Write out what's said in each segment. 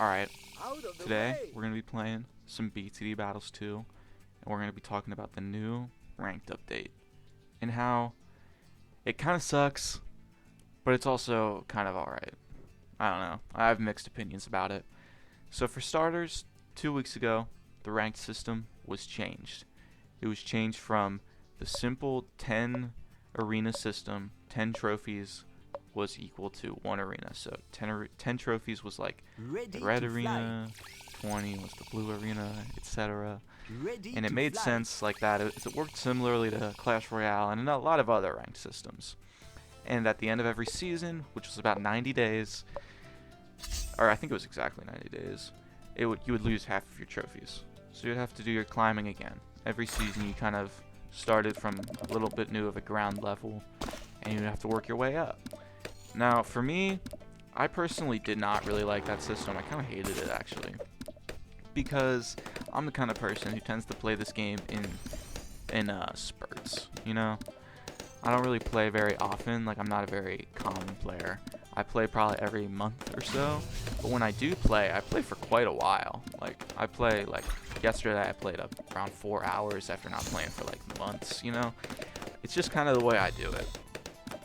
Alright, today we're going to be playing some BTD Battles 2, and we're going to be talking about the new ranked update, and how it kind of sucks, but it's also kind of alright. I don't know, I have mixed opinions about it. So for starters, 2 weeks ago, the ranked system was changed. It was changed from the simple 10 arena system, 10 trophies was equal to 1 arena. So 10 trophies was like the red arena, 20 was the blue arena, etc. And it made sense like that. It worked similarly to Clash Royale and a lot of other ranked systems. And at the end of every season, which was about 90 days, or I think it was exactly 90 days, you would lose half of your trophies. So you'd have to do your climbing again. Every season you kind of started from a little bit new of a ground level, and you'd have to work your way up. Now, for me, I personally did not really like that system. I kind of hated it, actually, because I'm the kind of person who tends to play this game in spurts, you know? I don't really play very often. Like, I'm not a very common player. I play probably every month or so, but when I do play, I play for quite a while. Like, I play, like, yesterday I played up around 4 hours after not playing for, like, months, you know? It's just kind of the way I do it.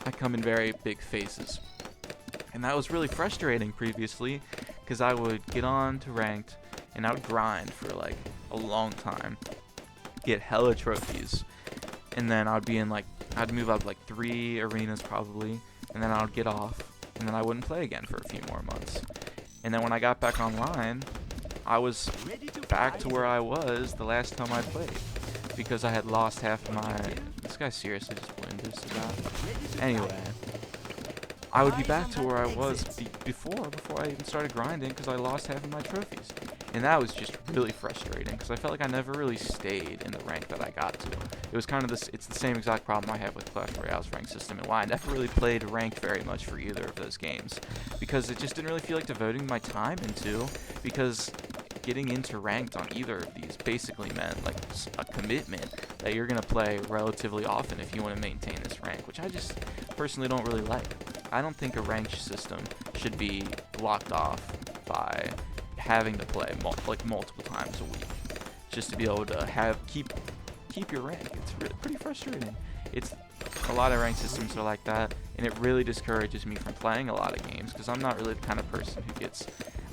I come in very big phases. And that was really frustrating previously, because I would get on to ranked, and I would grind for, like, a long time, get hella trophies, and then I'd be in, like, I'd move up, like, 3 arenas probably, and then I would get off, and then I wouldn't play again for a few more months. And then when I got back online, I was back to where I was the last time I played, because I had lost half of my... This guy seriously just blind boosted that. Anyway, I would be back to where I was before I even started grinding, because I lost half of my trophies. And that was just really frustrating, because I felt like I never really stayed in the rank that I got to. It was kind of this, it's the same exact problem I have with Clash Royale's rank system, and why I never really played ranked very much for either of those games. Because it just didn't really feel like devoting my time into, because getting into ranked on either of these basically meant like a commitment that you're going to play relatively often if you want to maintain this rank, which I just personally don't really like. I don't think a ranked system should be blocked off by having to play multiple times a week just to be able to keep your rank. It's really pretty frustrating. It's a lot of ranked systems are like that, and it really discourages me from playing a lot of games, because I'm not really the kind of person who gets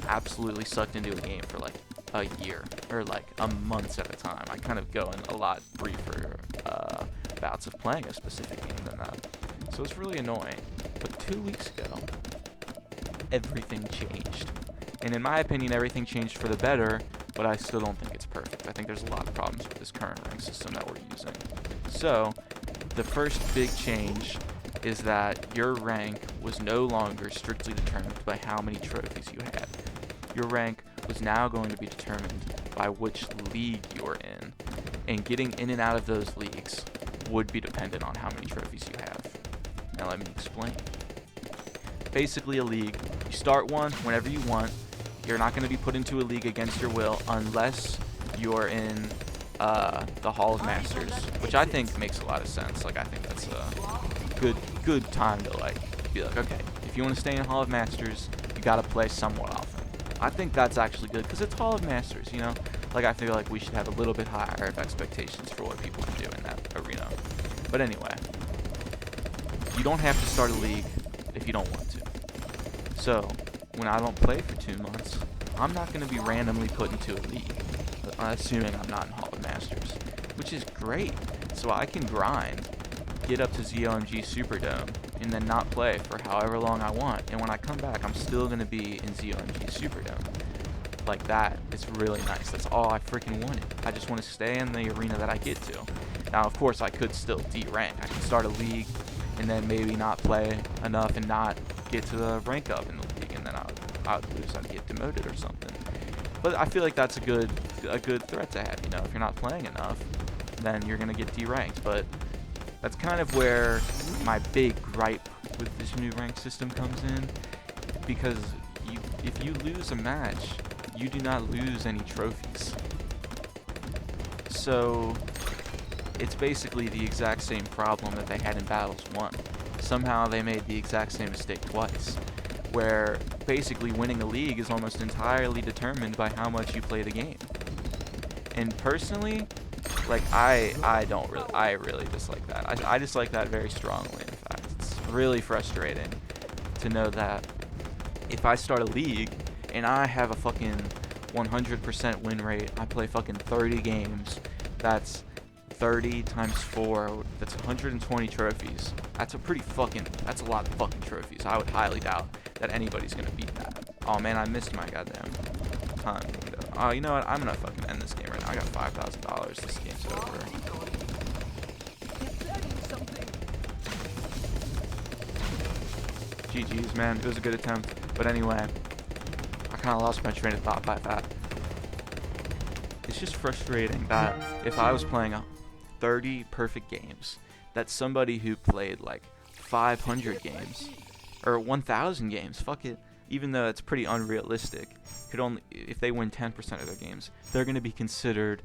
absolutely sucked into a game for like a year or like a month at a time. I kind of go in a lot briefer bouts of playing a specific game than that. So it's really annoying. But 2 weeks ago, everything changed. And in my opinion, everything changed for the better, but I still don't think it's perfect. I think there's a lot of problems with this current rank system that we're using. So, the first big change is that your rank was no longer strictly determined by how many trophies you had. Your rank was now going to be determined by which league you were in, and getting in and out of those leagues would be dependent on how many trophies you have. Now let me explain. Basically, a league, you start one whenever you want. You're not going to be put into a league against your will unless you're in the Hall of Masters, which I think makes a lot of sense. Like, I think that's a good time to like be like, okay, if you want to stay in Hall of Masters, you got to play somewhat often. I think that's actually good, because it's Hall of Masters, you know? Like, I feel like we should have a little bit higher of expectations for what people can do in that arena. But anyway, you don't have to start a league if you don't want to. So, when I don't play for 2 months, I'm not going to be randomly put into a league, assuming I'm not in Hall of Masters, which is great. So I can grind, get up to ZOMG Superdome, and then not play for however long I want. And when I come back, I'm still going to be in ZOMG Superdome. Like that, it's really nice. That's all I freaking wanted. I just want to stay in the arena that I get to. Now, of course, I could still D-rank. I could start a league and then maybe not play enough and not get to the rank up in the league, and then I would lose. I'd get demoted or something. But I feel like that's a good threat to have. You know, if you're not playing enough, then you're gonna get D-ranked. But that's kind of where my big gripe with this new rank system comes in, because if you lose a match, you do not lose any trophies. So it's basically the exact same problem that they had in Battles 1. Somehow they made the exact same mistake twice, where basically winning a league is almost entirely determined by how much you play the game. And personally, like I really dislike that. I dislike that very strongly. In fact, it's really frustrating to know that if I start a league and I have a fucking 100% win rate, I play fucking 30 games, that's 30 times 4, that's 120 trophies. That's a lot of fucking trophies. I would highly doubt that anybody's gonna beat that. Oh man, I missed my goddamn time window. Oh, you know what? I'm gonna fucking end this game right now. I got $5,000. This game's over. GG's, man. It was a good attempt. But anyway, I kind of lost my train of thought by that. It's just frustrating that if I was playing 30 perfect games, that somebody who played like 500 games or 1,000 games, fuck it, even though it's pretty unrealistic, could only, if they win 10% of their games, they're going to be considered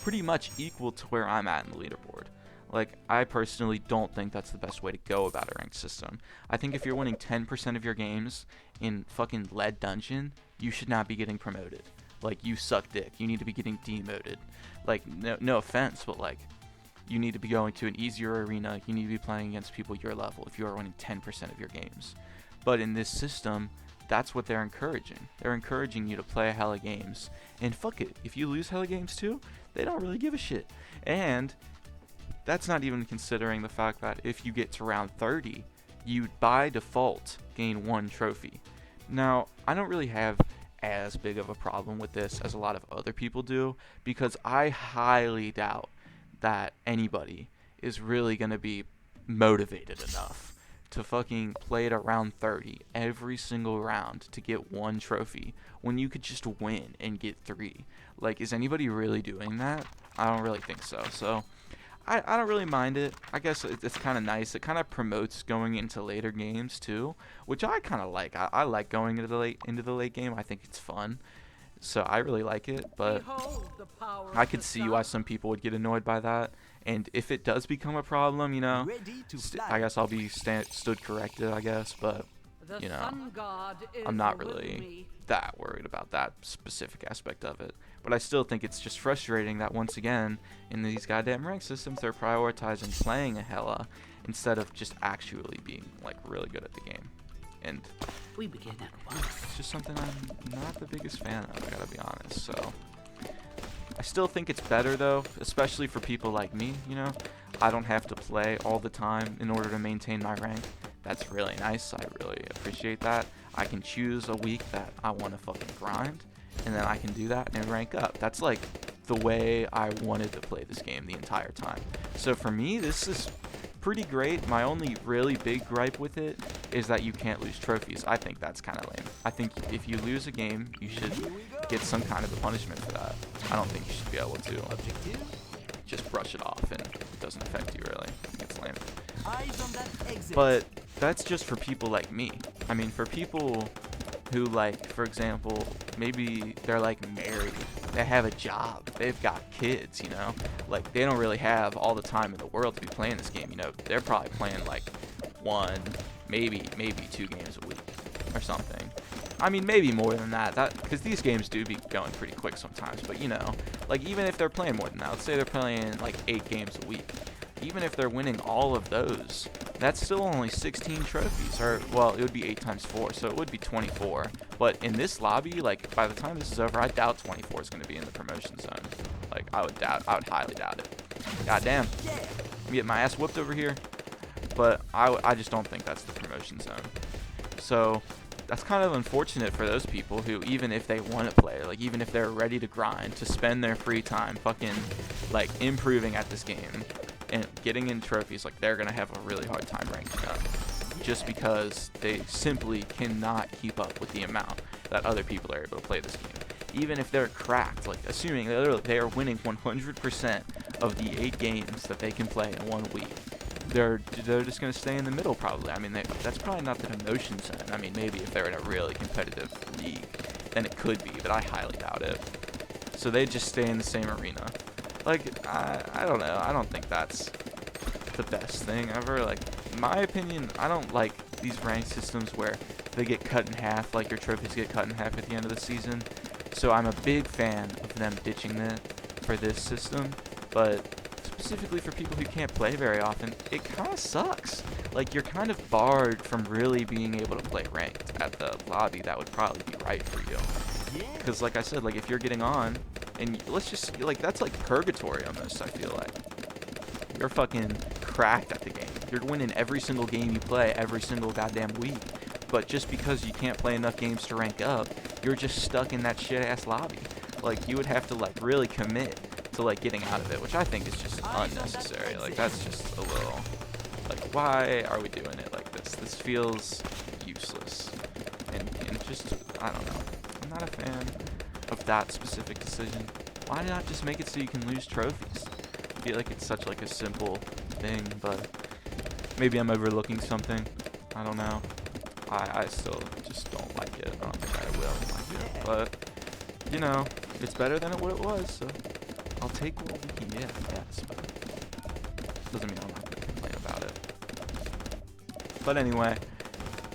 pretty much equal to where I'm at in the leaderboard. Like, I personally don't think that's the best way to go about a ranked system. I think if you're winning 10% of your games in fucking lead dungeon, you should not be getting promoted. Like, you suck dick. You need to be getting demoted. Like, no offense, but like, you need to be going to an easier arena. You need to be playing against people your level if you are winning 10% of your games. But in this system, that's what they're encouraging. They're encouraging you to play hella games. And fuck it, if you lose hella games too, they don't really give a shit. And that's not even considering the fact that if you get to round 30, you by default gain 1 trophy. Now, I don't really have as big of a problem with this as a lot of other people do, because I highly doubt that anybody is really going to be motivated enough to fucking play it around 30 every single round to get 1 trophy when you could just win and get 3. Like, is anybody really doing that? I don't really think so. So I don't really mind it. I guess it's kind of nice. It kind of promotes going into later games too, which I kind of like. I like going into the late game. I think it's fun. So I really like it, but I could see why some people would get annoyed by that. And if it does become a problem, you know, I guess I'll be stood corrected, I guess. But, you know, I'm not really that worried about that specific aspect of it. But I still think it's just frustrating that once again, in these goddamn rank systems, they're prioritizing playing a hella instead of just actually being, like, really good at the game. And we begin at once. It's just something I'm not the biggest fan of, I gotta be honest. So I still think it's better though, especially for people like me, you know. I don't have to play all the time in order to maintain my rank. That's really nice. I really appreciate that. I can choose a week that I want to fucking grind, and then I can do that and rank up. That's like the way I wanted to play this game the entire time. So for me, this is pretty great. My only really big gripe with it is that you can't lose trophies. I think that's kind of lame. I think if you lose a game, you should get some kind of a punishment for that. I don't think you should be able to just brush it off and it doesn't affect you really. I think it's lame. But that's just for people like me. I mean, for people who, like, for example, maybe they're like married, they have a job, they've got kids, you know, like they don't really have all the time in the world to be playing this game, you know. They're probably playing like 1, maybe 2 games a week or something. I mean, maybe more than that, because these games do be going pretty quick sometimes. But you know, like, even if they're playing more than that, let's say they're playing like 8 games a week, even if they're winning all of those, that's still only 16 trophies, or, well, it would be 8 times 4, so it would be 24. But in this lobby, like, by the time this is over, I doubt 24 is going to be in the promotion zone. Like, I would highly doubt it. God damn. I'm getting my ass whooped over here. But I just don't think that's the promotion zone. So that's kind of unfortunate for those people who, even if they want to play, like, even if they're ready to grind, to spend their free time fucking, like, improving at this game and getting in trophies, like, they're gonna have a really hard time ranking up just because they simply cannot keep up with the amount that other people are able to play this game. Even if they're cracked, like, assuming they are winning 100% of the 8 games that they can play in 1 week, they're just gonna stay in the middle probably. I mean, that's probably not the promotion zone. I mean, maybe if they're in a really competitive league, then it could be, but I highly doubt it. So they just stay in the same arena. Like, I don't know. I don't think that's the best thing ever. Like, in my opinion, I don't like these rank systems where they get cut in half, like your trophies get cut in half at the end of the season. So I'm a big fan of them ditching it for this system, but specifically for people who can't play very often, it kind of sucks. Like, you're kind of barred from really being able to play ranked at the lobby. That would probably be right for you. Because, like I said, like, if you're getting on, and let's just, like, that's like purgatory almost, I feel like. You're fucking cracked at the game. You're winning every single game you play every single goddamn week. But just because you can't play enough games to rank up, you're just stuck in that shit-ass lobby. Like, you would have to, like, really commit to, like, getting out of it, which I think is just unnecessary. Like, that's just a little, like, why are we doing it like this? This feels useless. And just, I don't know. I'm not a fan of that specific decision. Why not just make it so you can lose trophies? I feel like it's such, like, a simple thing, but maybe I'm overlooking something. I don't know. I still just don't like it. I don't think I will like it. But, you know, it's better than what it was, so I'll take what we can get, I guess. But doesn't mean I'm not going to complain about it. But anyway,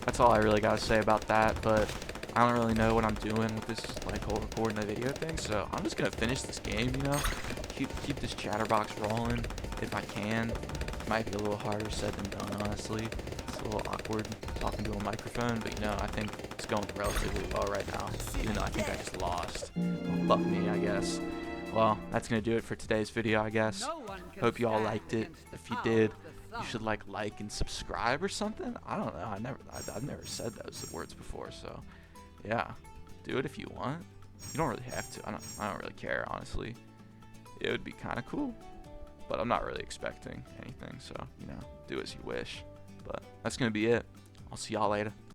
that's all I really got to say about that. But I don't really know what I'm doing with this, like, whole recording the video thing. So I'm just going to finish this game, you know. Keep this chatterbox rolling if I can. It might be a little harder said than done, honestly. It's a little awkward talking to a microphone, but you know, I think it's going relatively well right now, even though I think I just lost. Well, fuck me, I guess. Well, that's gonna do it for today's video, I guess. Hope you all liked it. If you did, you should like and subscribe or something. I don't know. I've never said those words before, so yeah, do it if you want. You don't really have to. I don't really care, honestly. It would be kind of cool, but I'm not really expecting anything, so you know, do as you wish. But that's gonna be it. I'll see y'all later.